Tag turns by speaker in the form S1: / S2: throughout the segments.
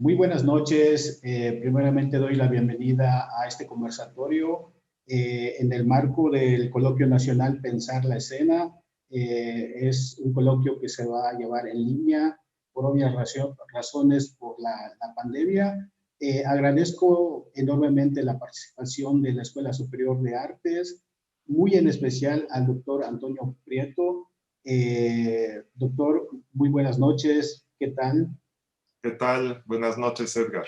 S1: Muy buenas noches. Primeramente doy la bienvenida a este conversatorio en el marco del Coloquio Nacional Pensar la Escena. Es un coloquio que se va a llevar en línea por obvias razones por la pandemia. Agradezco enormemente la participación de la Escuela Superior de Artes, muy en especial al doctor Antonio Prieto. Doctor, muy buenas noches. ¿Qué tal?
S2: ¿Qué tal? Buenas noches, Edgar.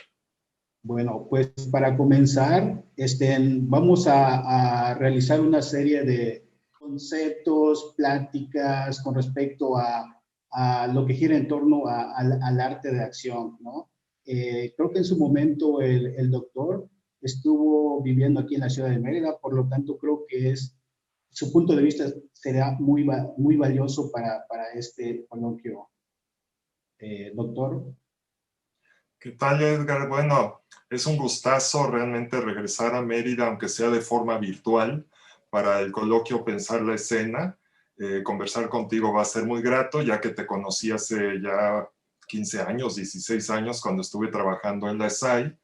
S1: Bueno, pues para comenzar, vamos a realizar una serie de conceptos, pláticas con respecto a lo que gira en torno al arte de acción, ¿no? Creo que en su momento el doctor estuvo viviendo aquí en la ciudad de Mérida, por lo tanto creo que su punto de vista será muy valioso para este coloquio. Doctor.
S2: ¿Qué tal, Edgar? Bueno, es un gustazo realmente regresar a Mérida, aunque sea de forma virtual, para el coloquio Pensar la Escena. Conversar contigo va a ser muy grato, ya que te conocí hace ya 15 años, 16 años, cuando estuve trabajando en la ESAI.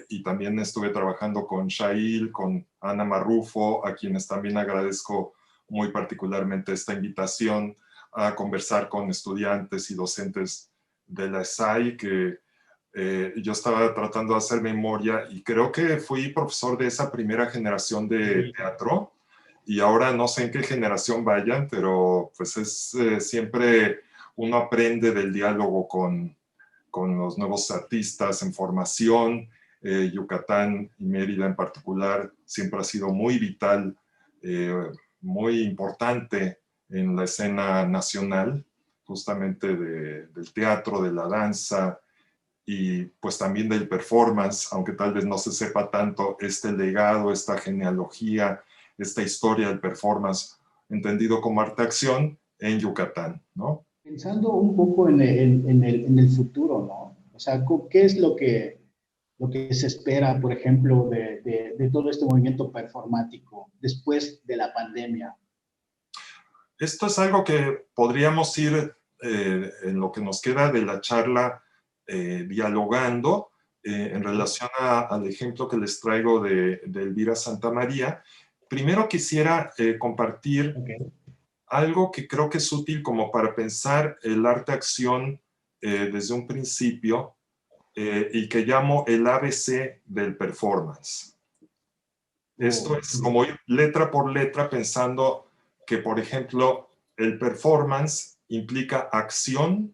S2: Y también estuve trabajando con Shail, con Ana Marrufo, a quienes también agradezco muy particularmente esta invitación a conversar con estudiantes y docentes de la ESAI, que yo estaba tratando de hacer memoria y creo que fui profesor de esa primera generación de teatro y ahora no sé en qué generación vayan, pero pues es siempre uno aprende del diálogo con los nuevos artistas en formación. Yucatán y Mérida en particular siempre ha sido muy vital, muy importante en la escena nacional, justamente del teatro, de la danza y pues también del performance, aunque tal vez no se sepa tanto este legado, esta genealogía, esta historia del performance entendido como arte-acción en Yucatán, ¿no?
S1: Pensando un poco en el futuro, ¿no? O sea, ¿qué es lo que se espera, por ejemplo, de todo este movimiento performático después de la pandemia?
S2: Esto es algo que podríamos ir en lo que nos queda de la charla dialogando en relación al ejemplo que les traigo de Elvira Santamaría. Primero quisiera compartir algo que creo que es útil como para pensar el arte-acción desde un principio y que llamo el ABC del performance. Esto es como ir letra por letra pensando que, por ejemplo, el performance implica acción,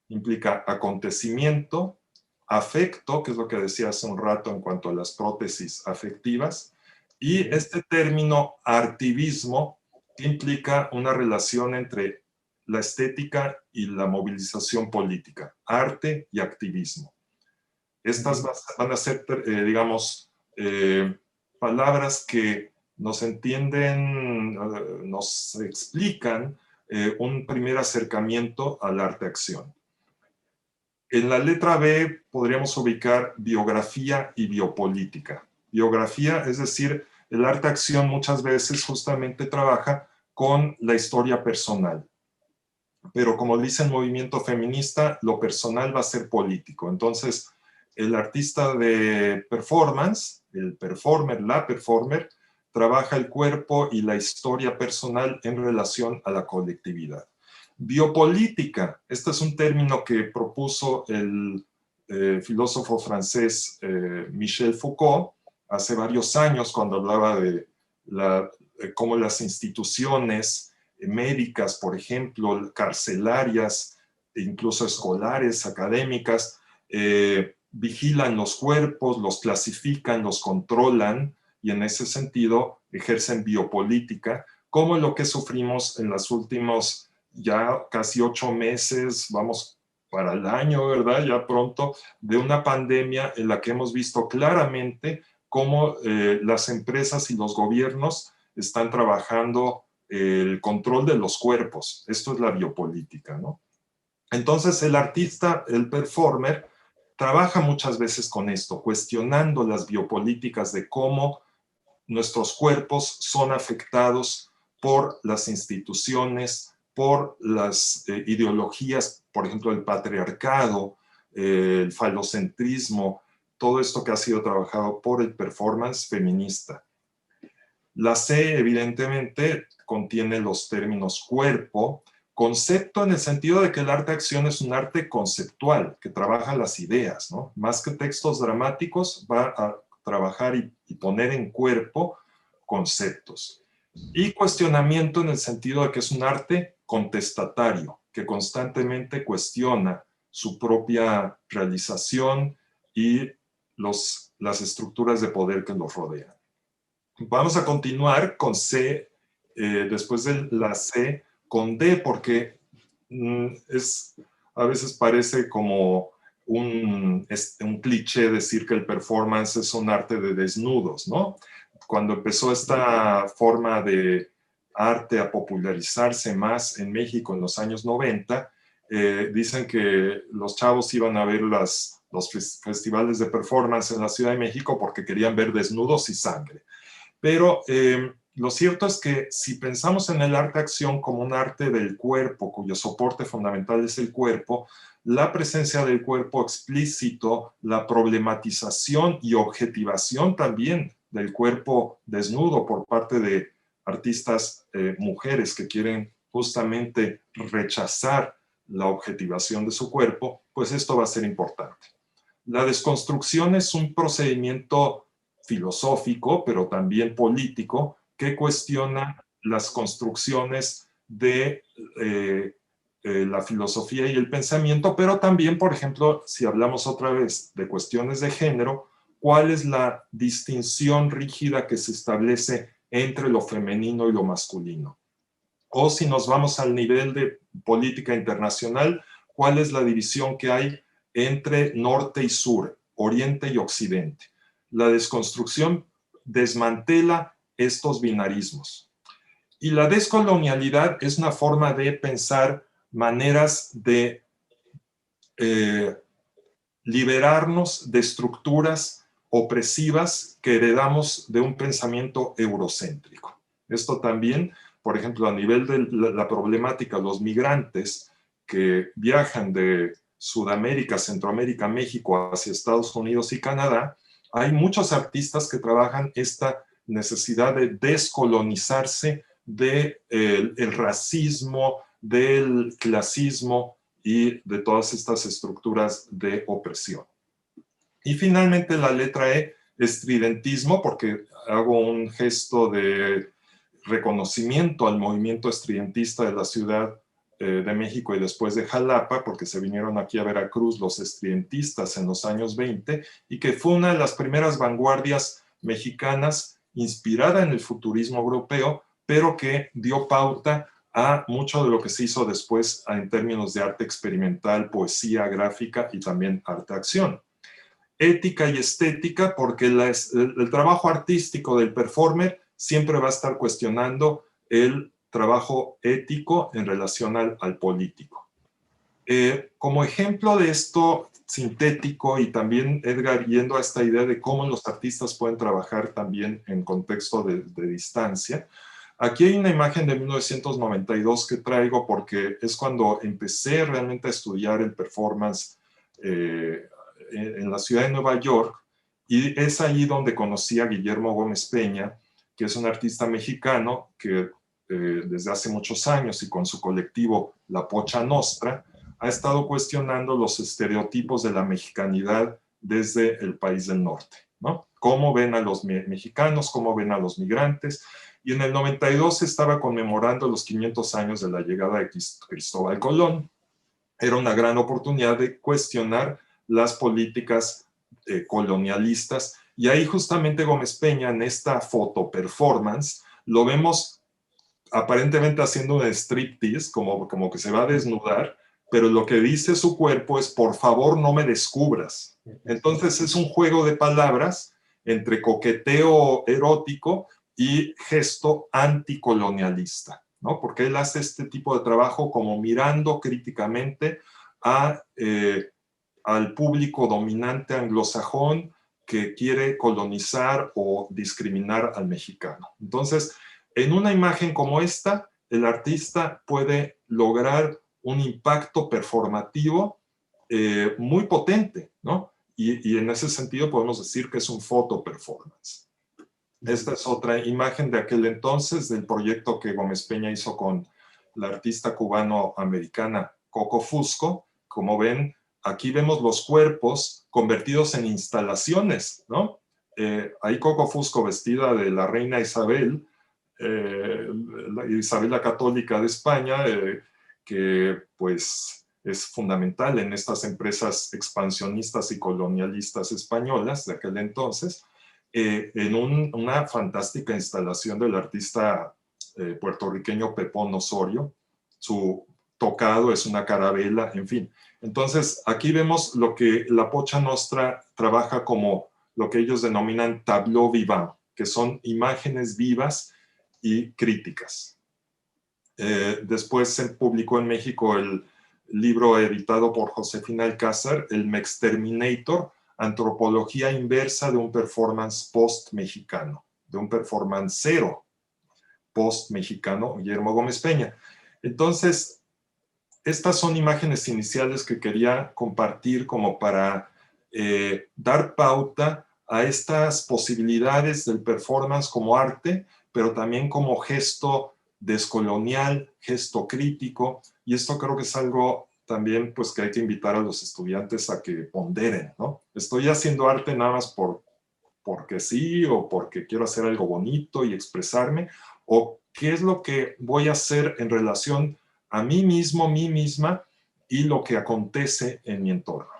S2: implica acontecimiento, afecto, que es lo que decía hace un rato en cuanto a las prótesis afectivas, y este término artivismo que implica una relación entre la estética y la movilización política, arte y activismo. Estas van a ser, digamos, palabras que nos entienden, nos explican un primer acercamiento al arte-acción. En la letra B podríamos ubicar biografía y biopolítica. Biografía, es decir, el arte-acción muchas veces justamente trabaja con la historia personal. Pero como dice el movimiento feminista, lo personal va a ser político. Entonces, el artista de performance, el performer, la performer, trabaja el cuerpo y la historia personal en relación a la colectividad. Biopolítica, este es un término que propuso el filósofo francés Michel Foucault hace varios años cuando hablaba de cómo las instituciones médicas, por ejemplo, carcelarias, incluso escolares, académicas, vigilan los cuerpos, los clasifican, los controlan y en ese sentido ejercen biopolítica, como lo que sufrimos en los últimos ya casi 8 meses, vamos para el año, ¿verdad? Ya pronto, de una pandemia en la que hemos visto claramente cómo las empresas y los gobiernos están trabajando el control de los cuerpos. Esto es la biopolítica, ¿no? Entonces el artista, el performer, trabaja muchas veces con esto, cuestionando las biopolíticas de cómo nuestros cuerpos son afectados por las instituciones, por las ideologías, por ejemplo, el patriarcado, el falocentrismo, todo esto que ha sido trabajado por el performance feminista. La C, evidentemente, contiene los términos cuerpo, concepto en el sentido de que el arte-acción es un arte conceptual, que trabaja las ideas, ¿no? Más que textos dramáticos, va a trabajar y poner en cuerpo conceptos. Y cuestionamiento en el sentido de que es un arte contestatario, que constantemente cuestiona su propia realización y las estructuras de poder que lo rodean. Vamos a continuar con C, después de la C, con D, porque a veces parece como un cliché decir que el performance es un arte de desnudos, ¿no? Cuando empezó esta forma de arte a popularizarse más en México en los años 90, dicen que los chavos iban a ver los festivales de performance en la Ciudad de México porque querían ver desnudos y sangre. Pero lo cierto es que si pensamos en el arte-acción como un arte del cuerpo, cuyo soporte fundamental es el cuerpo, la presencia del cuerpo explícito, la problematización y objetivación también del cuerpo desnudo por parte de artistas mujeres que quieren justamente rechazar la objetivación de su cuerpo, pues esto va a ser importante. La desconstrucción es un procedimiento filosófico, pero también político, que cuestiona las construcciones de la filosofía y el pensamiento, pero también, por ejemplo, si hablamos otra vez de cuestiones de género, ¿cuál es la distinción rígida que se establece entre lo femenino y lo masculino? O si nos vamos al nivel de política internacional, ¿cuál es la división que hay entre norte y sur, oriente y occidente? La desconstrucción desmantela estos binarismos. Y la descolonialidad es una forma de pensar maneras de liberarnos de estructuras opresivas que heredamos de un pensamiento eurocéntrico. Esto también, por ejemplo, a nivel de la problemática, los migrantes que viajan de Sudamérica, Centroamérica, México hacia Estados Unidos y Canadá, hay muchos artistas que trabajan esta necesidad de descolonizarse del racismo, del clasismo y de todas estas estructuras de opresión. Y finalmente la letra E, estridentismo, porque hago un gesto de reconocimiento al movimiento estridentista de la Ciudad de México y después de Jalapa, porque se vinieron aquí a Veracruz los estridentistas en los años 20, y que fue una de las primeras vanguardias mexicanas inspirada en el futurismo europeo, pero que dio pauta a mucho de lo que se hizo después en términos de arte experimental, poesía gráfica y también arte-acción. Ética y estética, porque el trabajo artístico del performer siempre va a estar cuestionando el trabajo ético en relación al político. Como ejemplo de esto sintético y también Edgar yendo a esta idea de cómo los artistas pueden trabajar también en contexto de distancia, aquí hay una imagen de 1992 que traigo porque es cuando empecé realmente a estudiar el performance en la ciudad de Nueva York, y es allí donde conocí a Guillermo Gómez Peña, que es un artista mexicano que desde hace muchos años y con su colectivo La Pocha Nostra ha estado cuestionando los estereotipos de la mexicanidad desde el país del norte, ¿no? Cómo ven a los mexicanos, cómo ven a los migrantes. Y en el 92 se estaba conmemorando los 500 años de la llegada de Cristóbal Colón. Era una gran oportunidad de cuestionar las políticas colonialistas. Y ahí justamente Gómez Peña, en esta foto performance, lo vemos aparentemente haciendo un striptease, como que se va a desnudar, pero lo que dice su cuerpo es, por favor, no me descubras. Entonces es un juego de palabras entre coqueteo erótico y gesto anticolonialista, ¿no? Porque él hace este tipo de trabajo como mirando críticamente al público dominante anglosajón que quiere colonizar o discriminar al mexicano. Entonces, en una imagen como esta, el artista puede lograr un impacto performativo muy potente, ¿no? Y en ese sentido podemos decir que es un photo performance. Esta es otra imagen de aquel entonces del proyecto que Gómez Peña hizo con la artista cubano-americana Coco Fusco. Como ven, aquí vemos los cuerpos convertidos en instalaciones, ¿no? Ahí Coco Fusco vestida de la reina Isabel, Isabel la Católica de España, que pues es fundamental en estas empresas expansionistas y colonialistas españolas de aquel entonces, en una fantástica instalación del artista puertorriqueño Pepón Osorio. Su tocado es una carabela, en fin. Entonces, aquí vemos lo que la Pocha Nostra trabaja como lo que ellos denominan tableau vivant, que son imágenes vivas y críticas. Después se publicó en México el libro editado por Josefina Alcázar, el Mexterminator, Antropología inversa de un performance post-mexicano, de un performancero post-mexicano, Guillermo Gómez Peña. Entonces, estas son imágenes iniciales que quería compartir como para dar pauta a estas posibilidades del performance como arte, pero también como gesto descolonial, gesto crítico, y esto creo que es algo también pues que hay que invitar a los estudiantes a que ponderen, ¿no? Estoy haciendo arte nada más porque sí, o porque quiero hacer algo bonito y expresarme, o qué es lo que voy a hacer en relación a mí mismo, mí misma, y lo que acontece en mi entorno.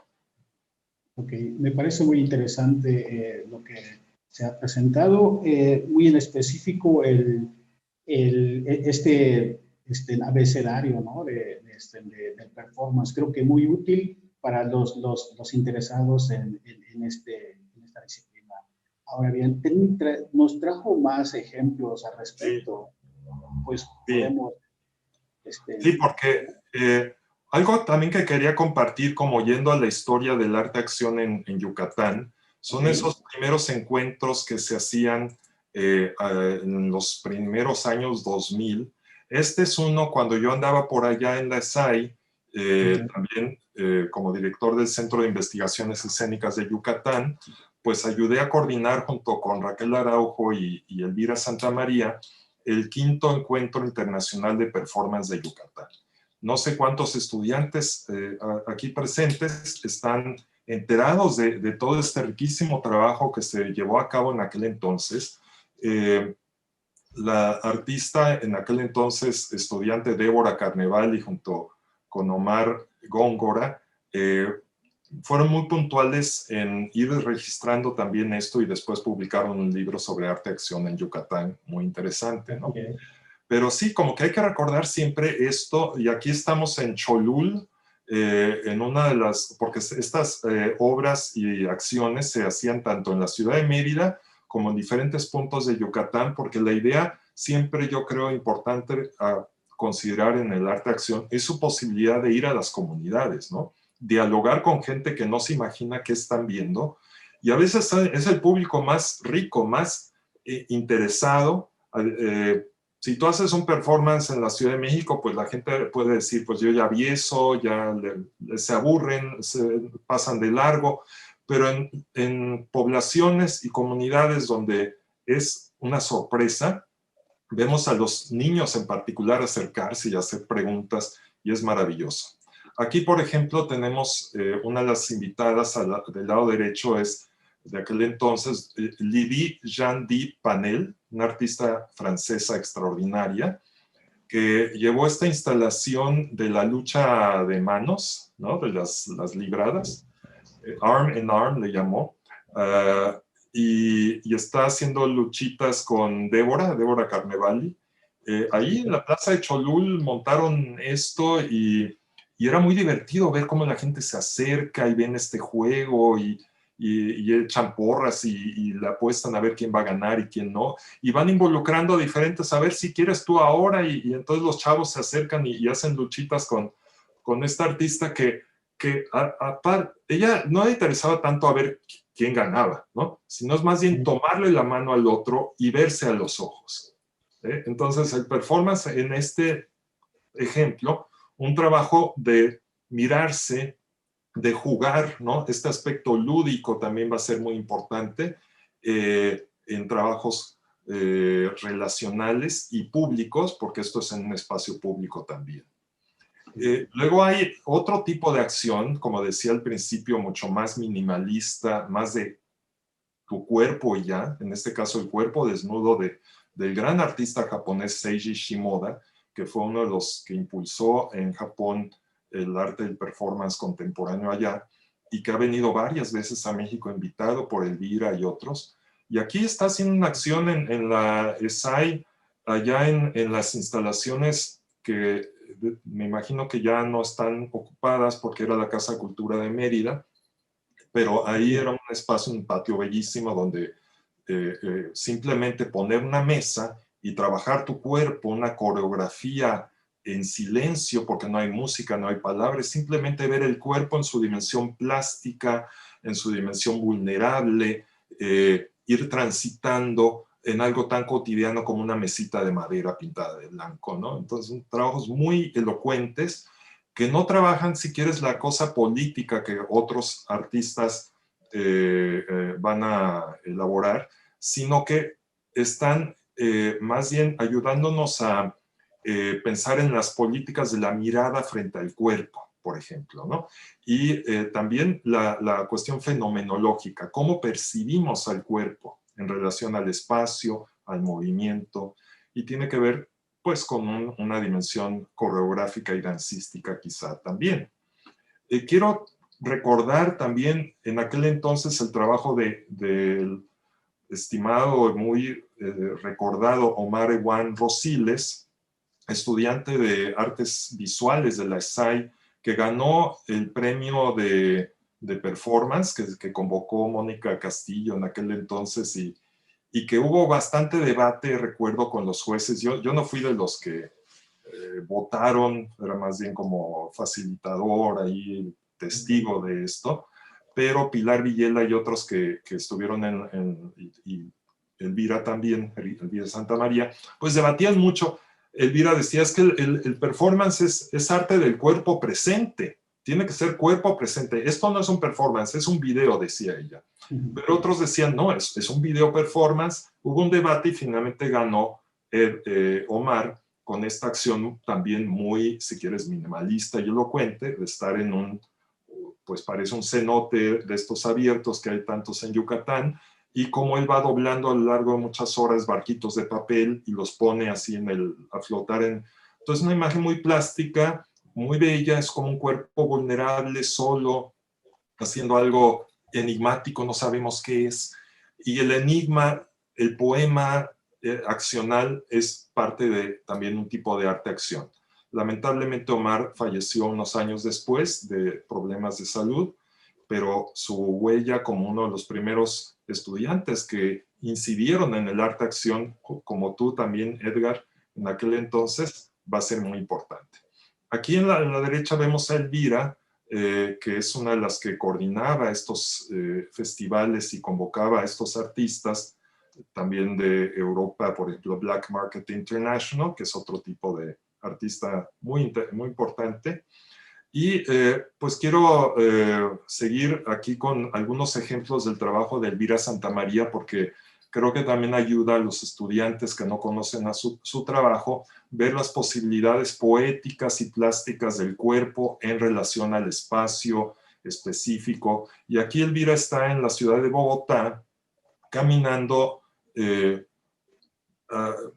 S1: Ok, me parece muy interesante lo que se ha presentado, muy en específico este abecedario, ¿no? del performance. Creo que muy útil para los interesados en esta disciplina. Ahora bien, nos trajo más ejemplos al respecto. Sí. Pues podemos...
S2: Sí, porque algo también que quería compartir, como yendo a la historia del arte-acción en Yucatán, son esos primeros encuentros que se hacían en los primeros años 2000. Este es uno cuando yo andaba por allá en la ESAI, también como director del Centro de Investigaciones Escénicas de Yucatán, pues ayudé a coordinar junto con Raquel Araujo y Elvira Santamaría el 5º Encuentro Internacional de Performance de Yucatán. No sé cuántos estudiantes aquí presentes están enterados de todo este riquísimo trabajo que se llevó a cabo en aquel entonces. La artista en aquel entonces, estudiante Débora Carnevali, junto con Omar Góngora, fueron muy puntuales en ir registrando también esto y después publicaron un libro sobre arte-acción en Yucatán, muy interesante, ¿no? Okay. Pero sí, como que hay que recordar siempre esto, y aquí estamos en Cholul, en una de las, porque estas obras y acciones se hacían tanto en la ciudad de Mérida como en diferentes puntos de Yucatán, porque la idea siempre yo creo importante a considerar en el arte-acción es su posibilidad de ir a las comunidades, ¿no? Dialogar con gente que no se imagina qué están viendo, y a veces es el público más rico, más interesado. Si tú haces un performance en la Ciudad de México, pues la gente puede decir, pues yo ya vi eso, ya se aburren, se pasan de largo, pero en poblaciones y comunidades donde es una sorpresa, vemos a los niños en particular acercarse y hacer preguntas, y es maravilloso. Aquí, por ejemplo, tenemos una de las invitadas del lado derecho, es de aquel entonces Lydie Jean-Di Panel, una artista francesa extraordinaria, que llevó esta instalación de la lucha de manos, ¿no? De las libradas, Arm in Arm le llamó, y está haciendo luchitas con Débora Carnevali. Ahí en la plaza de Cholul montaron esto y era muy divertido ver cómo la gente se acerca y ven este juego y echan porras y le apuestan a ver quién va a ganar y quién no. Y van involucrando a diferentes, a ver si quieres tú ahora, y entonces los chavos se acercan y hacen luchitas con esta artista que ella no le interesaba tanto a ver quién ganaba, ¿no? Sino es más bien tomarle la mano al otro y verse a los ojos. Entonces, el performance en este ejemplo, un trabajo de mirarse jugar, ¿no? Este aspecto lúdico también va a ser muy importante en trabajos relacionales y públicos, porque esto es en un espacio público también. Luego hay otro tipo de acción, como decía al principio, mucho más minimalista, más de tu cuerpo y ya, en este caso el cuerpo desnudo del gran artista japonés Seiji Shimoda, que fue uno de los que impulsó en Japón el arte del performance contemporáneo allá, y que ha venido varias veces a México invitado por Elvira y otros. Y aquí está haciendo una acción en la ESAI, allá en las instalaciones que me imagino que ya no están ocupadas porque era la Casa Cultura de Mérida, pero ahí era un espacio, un patio bellísimo donde simplemente poner una mesa y trabajar tu cuerpo, una coreografía en silencio, porque no hay música, no hay palabras, simplemente ver el cuerpo en su dimensión plástica, en su dimensión vulnerable, ir transitando en algo tan cotidiano como una mesita de madera pintada de blanco, ¿no? Entonces, son trabajos muy elocuentes que no trabajan, si quieres, la cosa política que otros artistas van a elaborar, sino que están más bien ayudándonos a pensar en las políticas de la mirada frente al cuerpo, por ejemplo, ¿no? Y también la cuestión fenomenológica, cómo percibimos al cuerpo en relación al espacio, al movimiento, y tiene que ver pues con una dimensión coreográfica y dancística quizá también. Quiero recordar también en aquel entonces el trabajo del estimado y muy recordado Omar Ewan Rosiles, estudiante de artes visuales de la ESAI, que ganó el premio de performance que convocó Mónica Castillo en aquel entonces y que hubo bastante debate, recuerdo, con los jueces. Yo no fui de los que votaron, era más bien como facilitador, ahí testigo de esto, pero Pilar Villela y otros que estuvieron y Elvira también, Elvira Santa María, pues debatían mucho. Elvira decía, es que el performance es arte del cuerpo presente, tiene que ser cuerpo presente. Esto no es un performance, es un video, decía ella. Pero otros decían, no, es un video performance. Hubo un debate y finalmente ganó Omar con esta acción también muy, si quieres, minimalista y elocuente, de estar en un, pues parece un cenote de estos abiertos que hay tantos en Yucatán, y cómo él va doblando a lo largo de muchas horas barquitos de papel y los pone así a flotar en... Entonces una imagen muy plástica, muy bella, es como un cuerpo vulnerable, solo, haciendo algo enigmático, no sabemos qué es. Y el enigma, el poema accional es parte de también un tipo de arte-acción. Lamentablemente Omar falleció unos años después de problemas de salud, pero su huella como uno de los primeros estudiantes que incidieron en el arte-acción, como tú también, Edgar, en aquel entonces, va a ser muy importante. Aquí en la derecha vemos a Elvira, que es una de las que coordinaba estos festivales y convocaba a estos artistas, también de Europa, por ejemplo, Black Market International, que es otro tipo de artista muy importante. Y pues quiero seguir aquí con algunos ejemplos del trabajo de Elvira Santamaría, porque creo que también ayuda a los estudiantes que no conocen a su trabajo ver las posibilidades poéticas y plásticas del cuerpo en relación al espacio específico. Y aquí Elvira está en la ciudad de Bogotá, caminando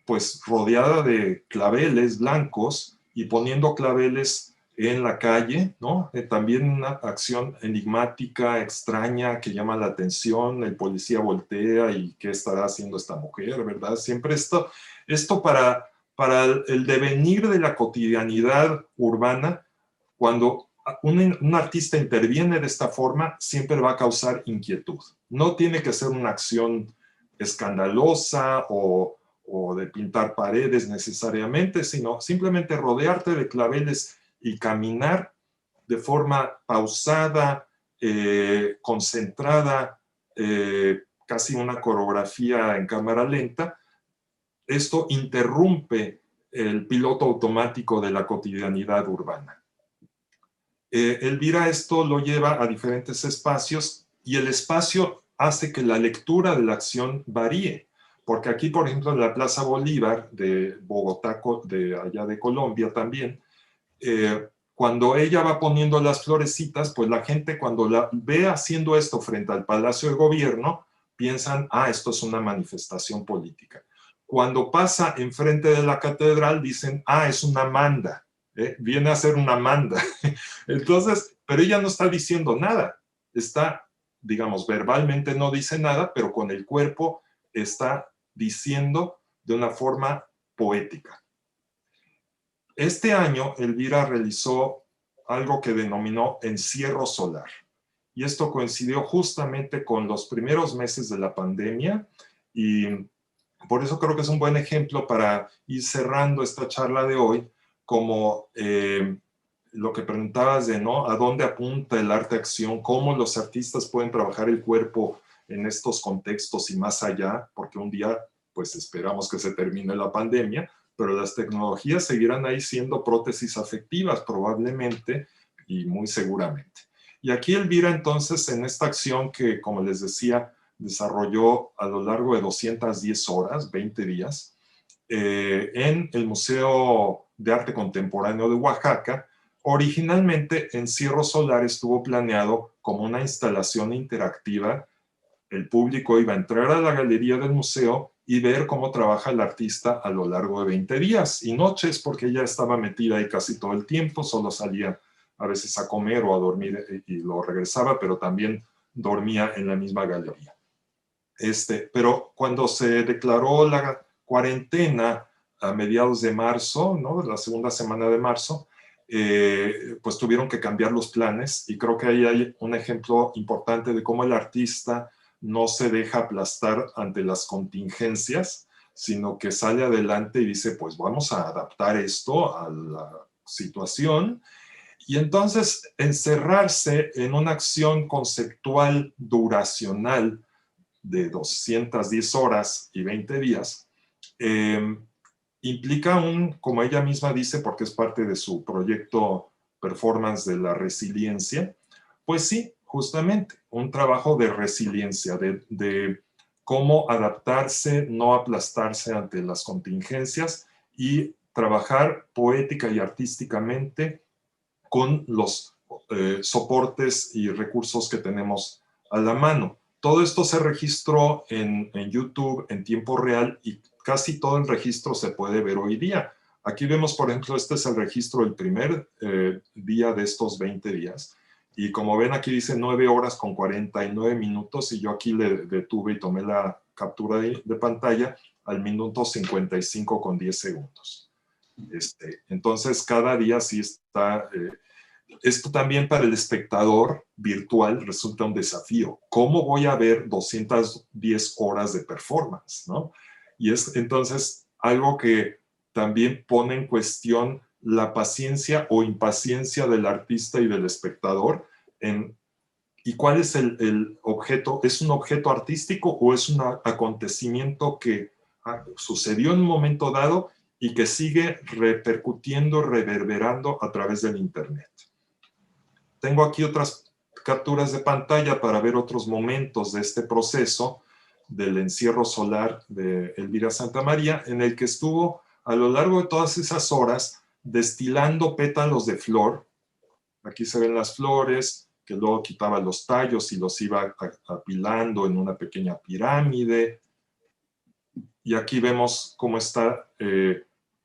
S2: pues rodeada de claveles blancos y poniendo claveles en la calle, ¿no? También una acción enigmática, extraña, que llama la atención. El policía voltea y ¿qué estará haciendo esta mujer, verdad? Siempre esto para el devenir de la cotidianidad urbana, cuando un artista interviene de esta forma, siempre va a causar inquietud. No tiene que ser una acción escandalosa o de pintar paredes necesariamente, sino simplemente rodearte de claveles y caminar de forma pausada, concentrada, casi una coreografía en cámara lenta. Esto interrumpe el piloto automático de la cotidianidad urbana. Elvira esto lo lleva a diferentes espacios y el espacio hace que la lectura de la acción varíe. Porque aquí, por ejemplo, en la Plaza Bolívar de Bogotá, de allá de Colombia también, cuando ella va poniendo las florecitas, pues la gente cuando la ve haciendo esto frente al Palacio de Gobierno, piensan, ah, esto es una manifestación política. Cuando pasa enfrente de la catedral, dicen, ah, es una manda, viene a ser una manda. Entonces, pero ella no está diciendo nada, está, digamos, verbalmente no dice nada, pero con el cuerpo está diciendo de una forma poética. Este año, Elvira realizó algo que denominó encierro solar. Y esto coincidió justamente con los primeros meses de la pandemia y por eso creo que es un buen ejemplo para ir cerrando esta charla de hoy, como lo que preguntabas de, ¿no? ¿A dónde apunta el arte-acción? ¿Cómo los artistas pueden trabajar el cuerpo en estos contextos y más allá? Porque un día, pues esperamos que se termine la pandemia, pero las tecnologías seguirán ahí siendo prótesis afectivas probablemente y muy seguramente. Y aquí Elvira entonces en esta acción que, como les decía, desarrolló a lo largo de 210 horas, 20 días, en el Museo de Arte Contemporáneo de Oaxaca. Originalmente, Encierro Solar estuvo planeado como una instalación interactiva. El público iba a entrar a la galería del museo y ver cómo trabaja el artista a lo largo de 20 días y noches, porque ella estaba metida ahí casi todo el tiempo, solo salía a veces a comer o a dormir y lo regresaba, pero también dormía en la misma galería. Pero cuando se declaró la cuarentena a mediados de marzo, ¿no? La segunda semana de marzo, pues tuvieron que cambiar los planes y creo que ahí hay un ejemplo importante de cómo el artista no se deja aplastar ante las contingencias, sino que sale adelante y dice, pues vamos a adaptar esto a la situación. Y entonces encerrarse en una acción conceptual duracional de 210 horas y 20 días, implica como ella misma dice, porque es parte de su proyecto Performance de la Resiliencia, pues sí, justamente, un trabajo de resiliencia, de cómo adaptarse, no aplastarse ante las contingencias y trabajar poética y artísticamente con los soportes y recursos que tenemos a la mano. Todo esto se registró en YouTube en tiempo real y casi todo el registro se puede ver hoy día. Aquí vemos, por ejemplo, este es el registro del primer día de estos 20 días. Y como ven, aquí dice 9 horas con 49 minutos y yo aquí le detuve y tomé la captura de pantalla al minuto 55 con 10 segundos. Entonces, cada día sí está... esto también para el espectador virtual resulta un desafío. ¿Cómo voy a ver 210 horas de performance, ¿no? Y es entonces algo que también pone en cuestión la paciencia o impaciencia del artista y del espectador. ¿Y cuál es el objeto? ¿Es un objeto artístico o es un acontecimiento que sucedió en un momento dado y que sigue repercutiendo, reverberando a través del Internet? Tengo aquí otras capturas de pantalla para ver otros momentos de este proceso del encierro solar de Elvira Santamaría, en el que estuvo a lo largo de todas esas horas destilando pétalos de flor. Aquí se ven las flores, que luego quitaba los tallos y los iba apilando en una pequeña pirámide. Y aquí vemos cómo está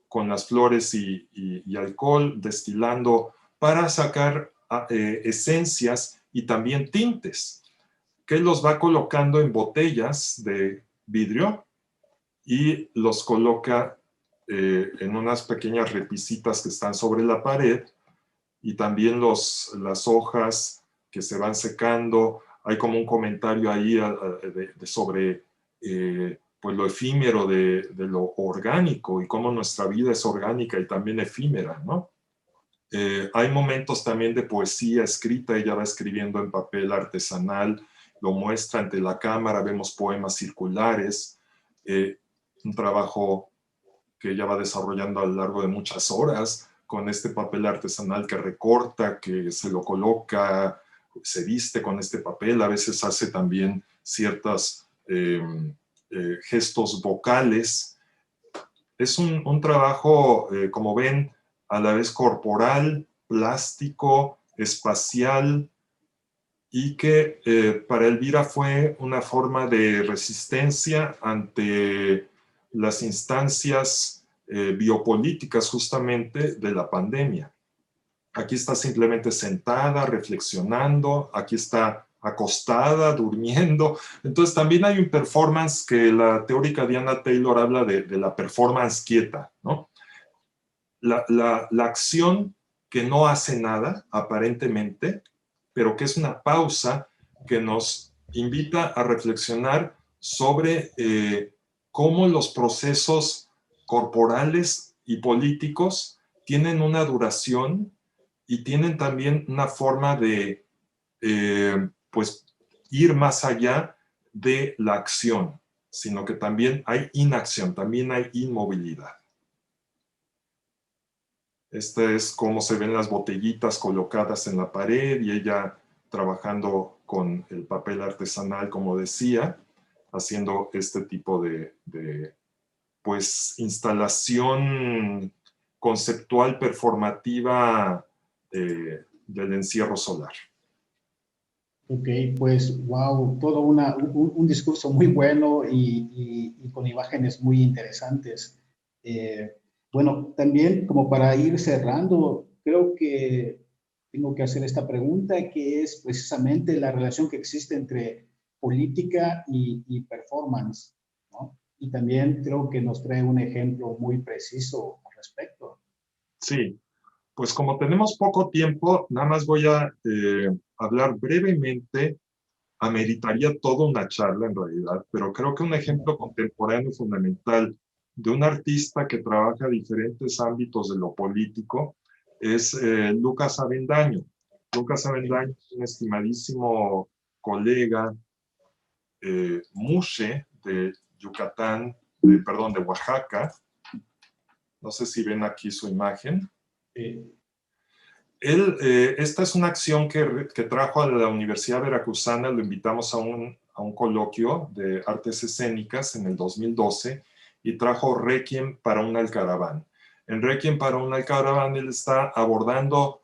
S2: con las flores y alcohol, destilando para sacar esencias y también tintes, que los va colocando en botellas de vidrio y los coloca en unas pequeñas repisitas que están sobre la pared y también las hojas que se van secando. Hay como un comentario ahí sobre pues lo efímero de lo orgánico y cómo nuestra vida es orgánica y también efímera, ¿no? Hay momentos también de poesía escrita, ella va escribiendo en papel artesanal, lo muestra ante la cámara, vemos poemas circulares, un trabajo que ella va desarrollando a lo largo de muchas horas, con este papel artesanal que recorta, que se lo coloca, se viste con este papel, a veces hace también ciertos gestos vocales. Es un trabajo, como ven, a la vez corporal, plástico, espacial, y que para Elvira fue una forma de resistencia ante las instancias biopolíticas justamente de la pandemia. Aquí está simplemente sentada, reflexionando, aquí está acostada, durmiendo. Entonces también hay un performance que la teórica Diana Taylor habla de la performance quieta, ¿no? La acción que no hace nada, aparentemente, pero que es una pausa que nos invita a reflexionar sobre cómo los procesos corporales y políticos tienen una duración y tienen también una forma de pues, ir más allá de la acción, sino que también hay inacción, también hay inmovilidad. Esta es cómo se ven las botellitas colocadas en la pared y ella trabajando con el papel artesanal, como decía, haciendo este tipo de pues, instalación conceptual performativa del encierro solar.
S1: Ok, pues wow, todo un discurso muy bueno y con imágenes muy interesantes. Bueno, también como para ir cerrando, creo que tengo que hacer esta pregunta, que es precisamente la relación que existe entre política y performance, ¿no? Y también creo que nos trae un ejemplo muy preciso al respecto.
S2: Sí, pues como tenemos poco tiempo, nada más voy a hablar brevemente. Ameritaría toda una charla en realidad, pero creo que un ejemplo contemporáneo fundamental de un artista que trabaja diferentes ámbitos de lo político es Lucas Avendaño. Lucas Avendaño es un estimadísimo colega mushe de Yucatán, perdón, de Oaxaca. No sé si ven aquí su imagen. Esta es una acción que trajo a la Universidad Veracruzana, lo invitamos a un coloquio de artes escénicas en el 2012 y trajo Requiem para un alcaraván. En Requiem para un alcaraván él está abordando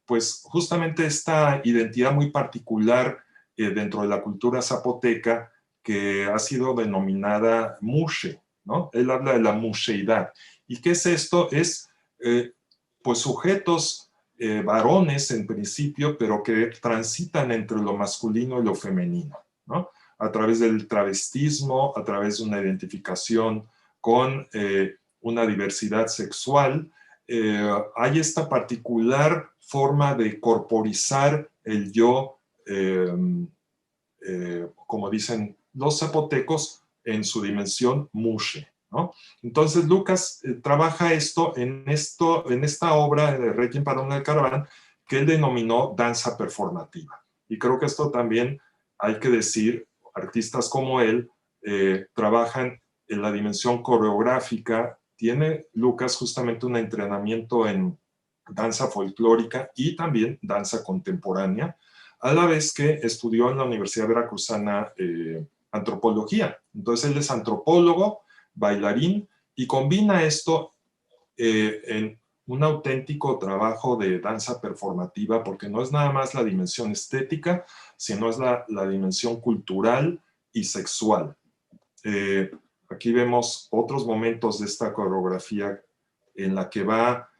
S2: pues justamente esta identidad muy particular dentro de la cultura zapoteca que ha sido denominada mushe, ¿no? Él habla de la musheidad. ¿Y qué es esto? Es pues sujetos varones en principio, pero que transitan entre lo masculino y lo femenino, ¿no? A través del travestismo, a través de una identificación con una diversidad sexual, hay esta particular forma de corporizar el yo, como dicen los zapotecos, en su dimensión mushe, ¿no? Entonces Lucas trabaja esto en esta obra de Requiem para un alcaraván que él denominó danza performativa. Y creo que esto también hay que decir, artistas como él trabajan en la dimensión coreográfica. Tiene Lucas justamente un entrenamiento en danza folclórica y también danza contemporánea, a la vez que estudió en la Universidad Veracruzana antropología. Entonces él es antropólogo, bailarín, y combina esto en un auténtico trabajo de danza performativa, porque no es nada más la dimensión estética, sino es la dimensión cultural y sexual. Aquí vemos otros momentos de esta coreografía en la que va,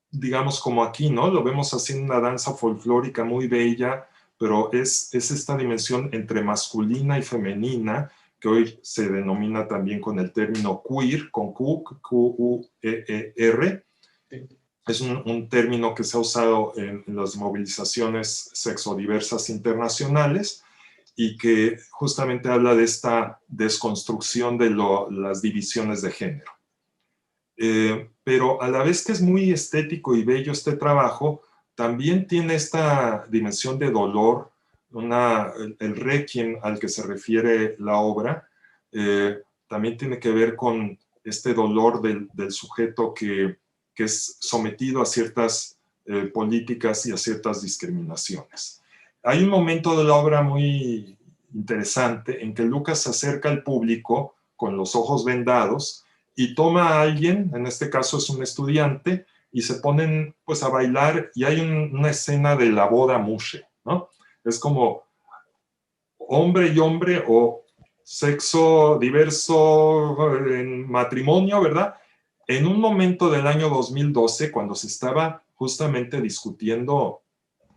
S2: digamos como aquí, ¿no? Lo vemos haciendo una danza folclórica muy bella, pero es esta dimensión entre masculina y femenina, que hoy se denomina también con el término queer, con Q, Q-U-E-E-R. Es un término que se ha usado en las movilizaciones sexodiversas internacionales y que justamente habla de esta desconstrucción de las divisiones de género. Pero a la vez que es muy estético y bello este trabajo, también tiene esta dimensión de dolor, el requiem al que se refiere la obra, también tiene que ver con este dolor del sujeto que que es sometido a ciertas políticas y a ciertas discriminaciones. Hay un momento de la obra muy interesante en que Lucas se acerca al público con los ojos vendados y toma a alguien, en este caso es un estudiante, y se ponen pues a bailar, y hay una escena de la boda mushe, ¿no? Es como hombre y hombre o sexo diverso en matrimonio, ¿verdad? En un momento del año 2012, cuando se estaba justamente discutiendo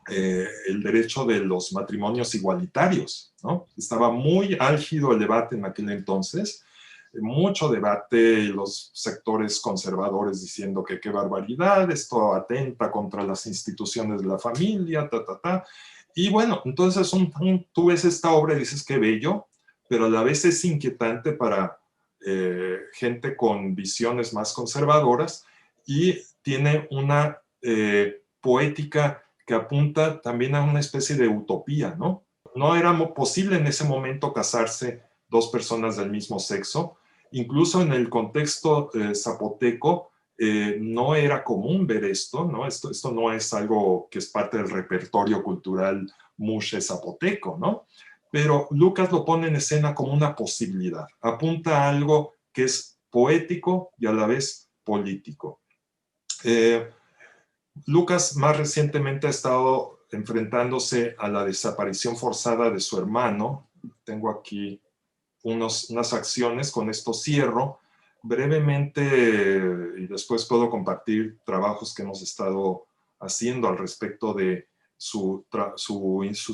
S2: el derecho de los matrimonios igualitarios, ¿no? Estaba muy álgido el debate en aquel entonces, mucho debate, los sectores conservadores diciendo que qué barbaridad, esto atenta contra las instituciones de la familia, Y bueno, entonces tú ves esta obra y dices qué bello, pero a la vez es inquietante para gente con visiones más conservadoras, y tiene una poética que apunta también a una especie de utopía, ¿no? No era posible en ese momento casarse dos personas del mismo sexo. Incluso en el contexto zapoteco no era común ver esto, ¿no? Esto no es algo que es parte del repertorio cultural mushe zapoteco, ¿no? Pero Lucas lo pone en escena como una posibilidad, apunta a algo que es poético y a la vez político. Lucas más recientemente ha estado enfrentándose a la desaparición forzada de su hermano. Tengo aquí unas acciones, con esto cierro brevemente, y después puedo compartir trabajos que hemos estado haciendo al respecto de sus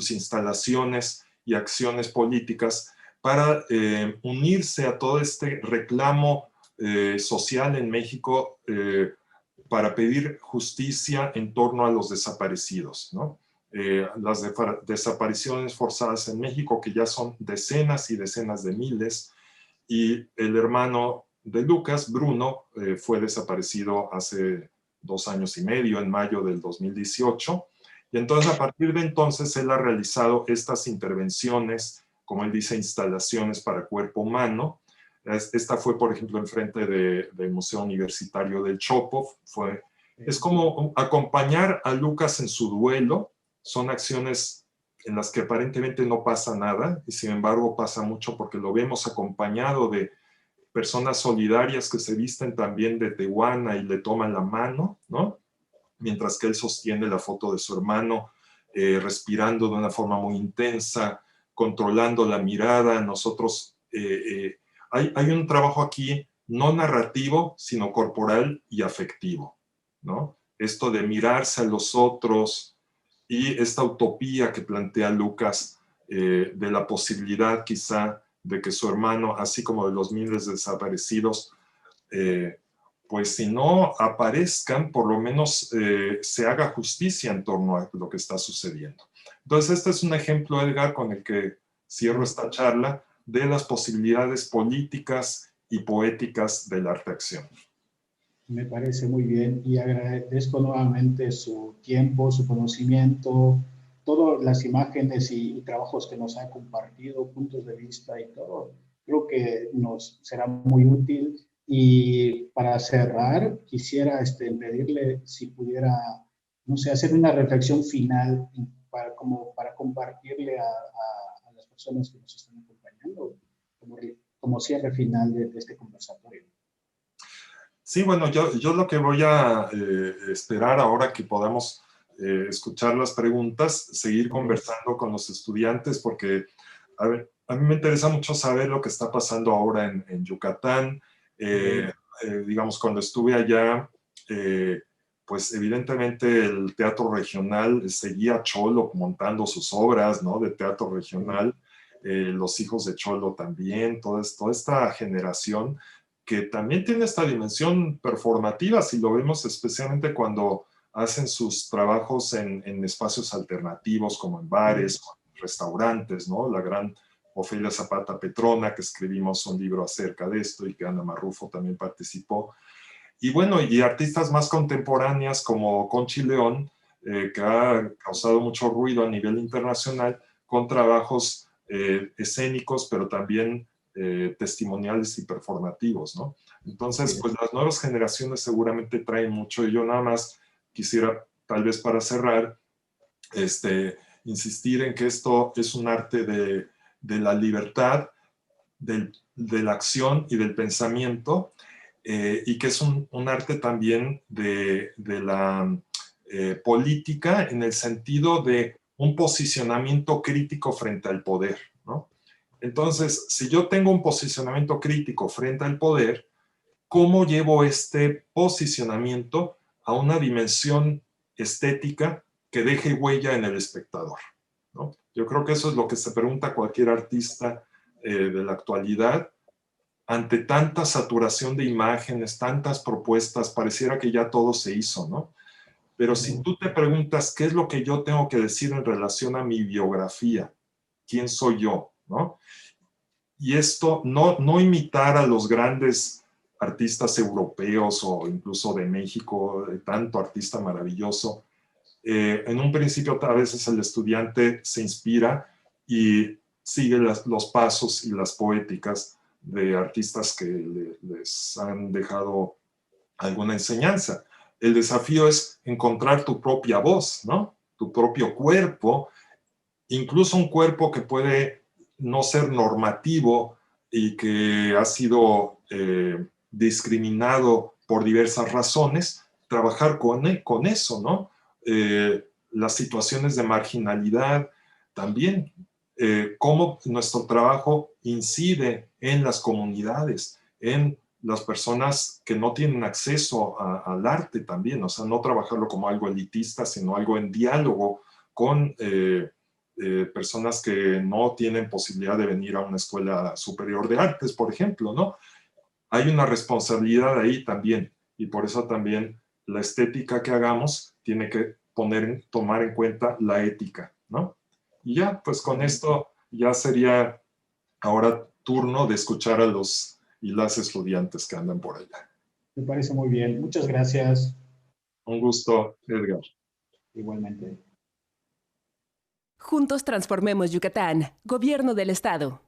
S2: instalaciones y acciones políticas para unirse a todo este reclamo social en México, para pedir justicia en torno a los desaparecidos, ¿no? Las desapariciones forzadas en México, que ya son decenas y decenas de miles, y el hermano de Lucas, Bruno, fue desaparecido hace 2 años y medio, en mayo del 2018, y entonces a partir de entonces él ha realizado estas intervenciones, como él dice, instalaciones para cuerpo humano. Esta fue, por ejemplo, enfrente del Museo Universitario del Chopo. Es como acompañar a Lucas en su duelo. Son acciones en las que aparentemente no pasa nada, y sin embargo pasa mucho porque lo vemos acompañado de personas solidarias que se visten también de tehuana y le toman la mano, ¿no? Mientras que él sostiene la foto de su hermano, respirando de una forma muy intensa, controlando la mirada. Nosotros, hay un trabajo aquí no narrativo, sino corporal y afectivo, ¿no? Esto de mirarse a los otros, y esta utopía que plantea Lucas, de la posibilidad quizá de que su hermano, así como de los miles de desaparecidos, pues si no aparezcan, por lo menos se haga justicia en torno a lo que está sucediendo. Entonces, este es un ejemplo, Edgar, con el que cierro esta charla, de las posibilidades políticas y poéticas del arte-acción.
S1: Me parece muy bien, y agradezco nuevamente su tiempo, su conocimiento, todas las imágenes y trabajos que nos ha compartido, puntos de vista y todo. Creo que nos será muy útil. Y para cerrar, quisiera pedirle si pudiera, no sé, hacer una reflexión final para compartirle a las personas que nos están acompañando, como cierre final de este conversatorio.
S2: Sí, bueno, yo lo que voy a esperar ahora que podamos escuchar las preguntas, seguir conversando con los estudiantes, porque a mí me interesa mucho saber lo que está pasando ahora en Yucatán. Digamos, cuando estuve allá, pues evidentemente el teatro regional seguía Cholo montando sus obras, ¿no? De teatro regional, los hijos de Cholo también, toda esta generación que también tiene esta dimensión performativa, si lo vemos especialmente cuando hacen sus trabajos en espacios alternativos, como en bares, restaurantes, ¿no? La gran Ofelia Zapata Petrona, que escribimos un libro acerca de esto, y que Ana Marrufo también participó. Y bueno, y artistas más contemporáneas como Conchi León, que ha causado mucho ruido a nivel internacional, con trabajos escénicos, pero también testimoniales y performativos, ¿no? Entonces,
S1: Sí.
S2: pues las nuevas generaciones seguramente traen mucho, y yo nada más quisiera, tal vez para cerrar, insistir en que esto es un arte de la libertad, de la acción y del pensamiento, y que es un arte también de la política, en el sentido de un posicionamiento crítico frente al poder, ¿no? Entonces, si yo tengo un posicionamiento crítico frente al poder, ¿cómo llevo este posicionamiento a una dimensión estética que deje huella en el espectador, ¿no? Yo creo que eso es lo que se pregunta cualquier artista de la actualidad. Ante tanta saturación de imágenes, tantas propuestas, pareciera que ya todo se hizo, ¿no? Pero si tú te preguntas qué es lo que yo tengo que decir en relación a mi biografía, quién soy yo, ¿no? Y esto, no imitar a los grandes artistas europeos o incluso de México, de tanto artista maravilloso. En un principio a veces el estudiante se inspira y sigue los pasos y las poéticas de artistas que les han dejado alguna enseñanza. El desafío es encontrar tu propia voz, ¿no? Tu propio cuerpo, incluso un cuerpo que puede no ser normativo y que ha sido discriminado por diversas razones, trabajar con eso, ¿no? Las situaciones de marginalidad también, cómo nuestro trabajo incide en las comunidades, en las personas que no tienen acceso al arte también, o sea, no trabajarlo como algo elitista, sino algo en diálogo con personas que no tienen posibilidad de venir a una escuela superior de artes, por ejemplo, ¿no? Hay una responsabilidad ahí también, y por eso también la estética que hagamos tiene que tomar en cuenta la ética, ¿no? Y ya, pues con esto ya sería ahora turno de escuchar a los y las estudiantes que andan por allá.
S1: Me parece muy bien. Muchas gracias.
S2: Un gusto, Edgar.
S1: Igualmente.
S3: Juntos transformemos Yucatán. Gobierno del Estado.